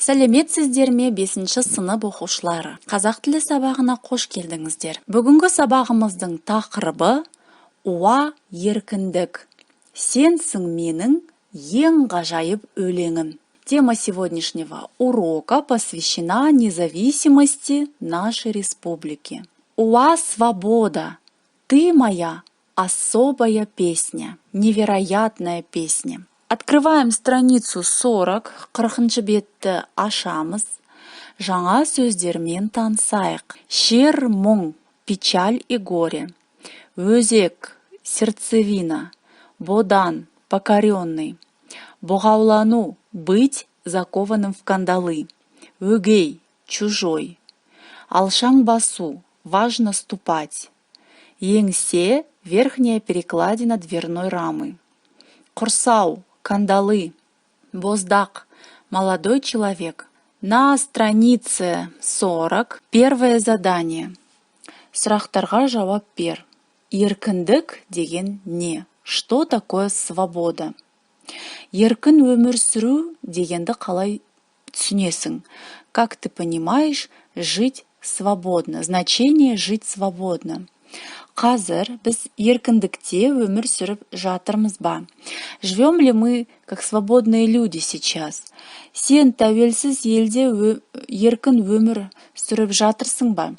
Сәлеметсіздер ме 5-ші сынып оқушылары? Қазақ тілі сабағына қош келдіңіздер. Бүгінгі сабағымыздың тақырыбы уа еркіндік. Сенсің менің ең ғажайып өлеңім. Тема сегодняшнего урока посвящена независимости нашей республики. Уа свобода, ты моя особая песня, невероятная песня. Открываем страницу 40, 40-шы бетті ашамыз. Жаңа сөздермен танысайық. Шер, мұң, печаль и горе. Өзек, сердцевина. Бодан, покоренный. Бұғаулану, быть закованным в кандалы. Өгей, чужой. Алшаң басу, важно ступать. Еңсе, верхняя перекладина дверной рамы. Құрсау, кандалы. Боздақ, молодой человек. На странице 40 первое задание. Сұрақтарға жауап бер. Еркіндік деген не? Что такое свобода? Еркін өмір сүру дегенді қалай түсінесің? Как ты понимаешь, жить свободно? Значение жить свободно. Қазір біз еркіндікте өмір сүріп жатырмыз ба? Живем ли мы как свободные люди сейчас? Сен тәуелсіз елде еркін өмір сүріп жатырсың ба?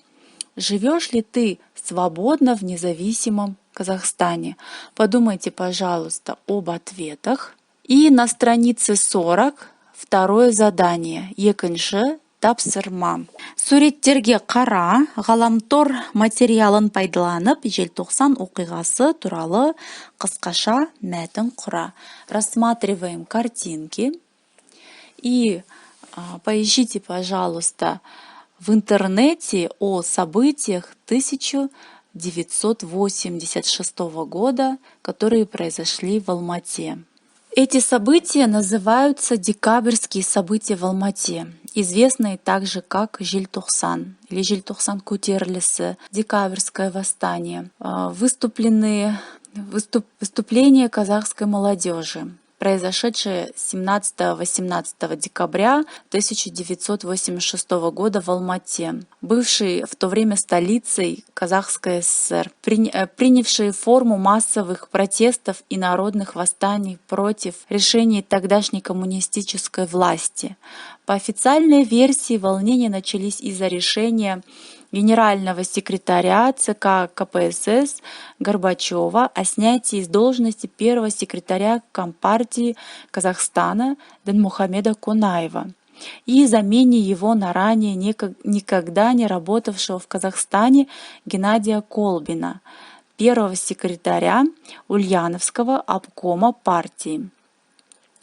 Живешь ли ты свободно в независимом Казахстане? Подумайте, пожалуйста, об ответах. И на странице 40 второе задание. Екінші тапсырма. Суреттерге қара, ғаламтор материалын пайдаланып, желтоқсан оқиғасы туралы қысқаша мәтін құра. Рассматриваем картинки и поищите, пожалуйста, в интернете о событиях 1986 года, которые произошли в Алмате. Эти события называются декабрьские события в Алмате, известные также как Желтоқсан или Желтоқсан көтерілісі, декабрьское восстание, выступления казахской молодежи, произошедшие 17-18 декабря 1986 года в Алмате, бывшей в то время столицей Казахской ССР, принявшие форму массовых протестов и народных восстаний против решений тогдашней коммунистической власти. По официальной версии волнения начались из-за решения генерального секретаря ЦК КПСС Горбачева о снятии с должности первого секретаря Компартии Казахстана Дінмухамеда Конаева и замене его на ранее никогда не работавшего в Казахстане Геннадия Колбина, первого секретаря Ульяновского обкома партии.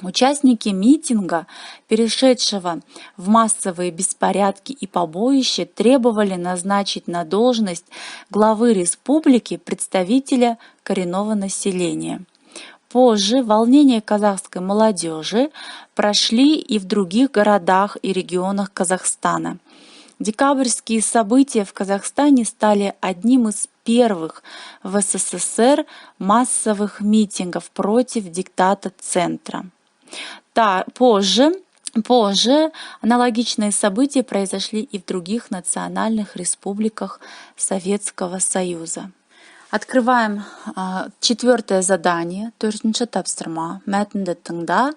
Участники митинга, перешедшего в массовые беспорядки и побоища, требовали назначить на должность главы республики представителя коренного населения. Позже волнения казахской молодежи прошли и в других городах и регионах Казахстана. Декабрьские события в Казахстане стали одним из первых в СССР массовых митингов против диктата центра. Позже аналогичные события произошли и в других национальных республиках Советского Союза. Открываем четвертое задание, 4-ші тапсырма. Мәтінді тыңда,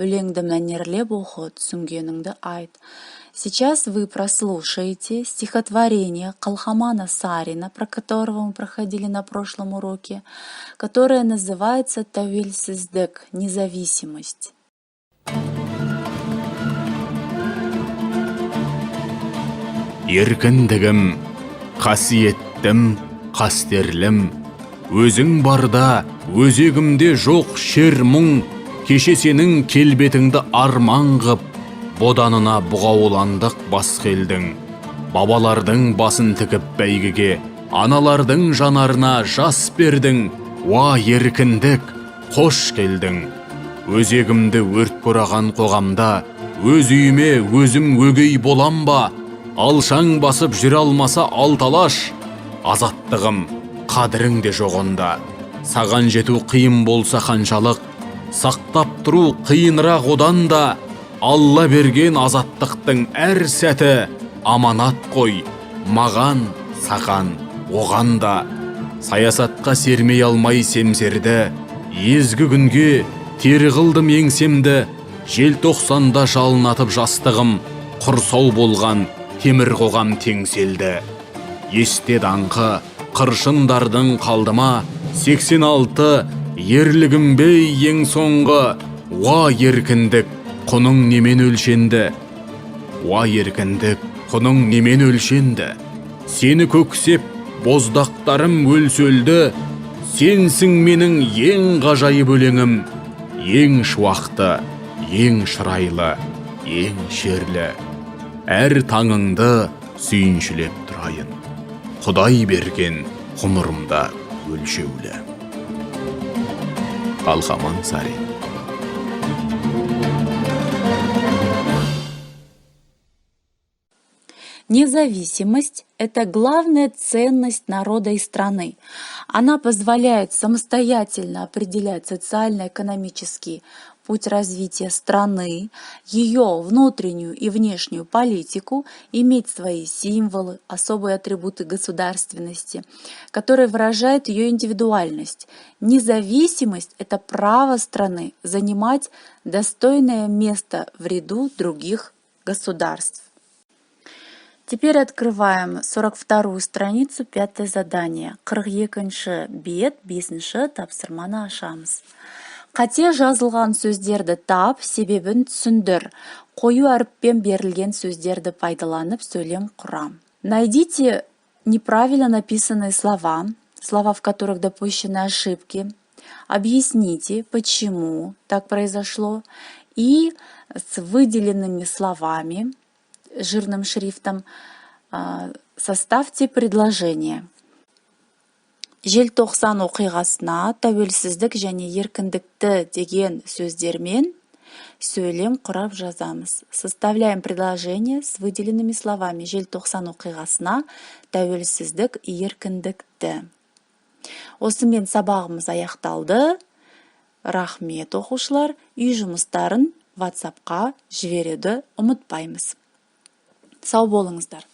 өлеңді мәнерлеп оқы, түсінгеніңді айт. Сейчас вы прослушаете стихотворение Калхамана Сарина, про которого мы проходили на прошлом уроке, которое называется «Тәуелсіздік», независимость. Еркіндігім, қасиеттім, қастерлім, өзің барда, өзегімде жоқ шер мұң, кеше сенің келбетіңді арман қып, боданына бұғауландық бас келдің. Бабалардың басын тікіп бәйгеге, аналардың жанарына жас бердің. Уа еркіндік, қош келдің. Өзегімді өрт қораған қоғамда, өз үйіме өзім өгей болам ба? Алшаң басып жүре алмаса алталаш, азаттығым, қадірің де жоқ онда. Саған жету қиын болса қаншалық, сақтап тұру қиынырақ одан да. Алла берген азаттықтың әр сәті аманат қой, маған, саған, оған да. Саясатқа сермей алмай семсерді, езгі күнге тері қылдым еңсемді, желтоқсанда жалынатып жастығым, құрсау болған темір қоғам теңселді. Есте даңқы қыршындардың қалдыма, 86 ерлігім бей ең соңғы, уа еркіндік, құның немен өлшенді? Уа еркіндік, құның немен өлшенді? Сені көксеп, боздақтарым өлсөлді, сенсің менің ең ғажайып өлеңім, ең шуақты, ең шырайлы, ең шерлі. Әр таңыңды сүйіншілеп тұрайын, Құдай берген ғұмырымда өлшеулі. Қалқаман Сарин. Независимость – это главная ценность народа и страны. Она позволяет самостоятельно определять социально-экономический путь развития страны, ее внутреннюю и внешнюю политику, иметь свои символы, особые атрибуты государственности, которые выражают ее индивидуальность. Независимость – это право страны занимать достойное место в ряду других государств. Теперь открываем 42-ю страницу, 5-е задание. 42-ші бет, 5-ші тапсырманы ашамыз. Қате жазылған сөздерді тап, себебін түсіндір. Қою әріппен берілген сөздерді пайдаланып сөйлем құрам. Найдите неправильно написанные слова, в которых допущены ошибки. Объясните, почему так произошло. И с выделенными словами, жирным шрифтом, составьте предложение. Желтоқсан оқиғасына тәуелсіздік және еркіндікті деген сөздермен сөйлем құрап жазамыз. Составляем предложение с выделенными словами. Желтоқсан оқиғасына тәуелсіздік и еркіндікті. Осымен сабағымыз аяқталды. Рахмет оқушылар. Үй жұмыстарын WhatsApp-қа жіберуді ұмытпаймыз. Сау болыңыздар.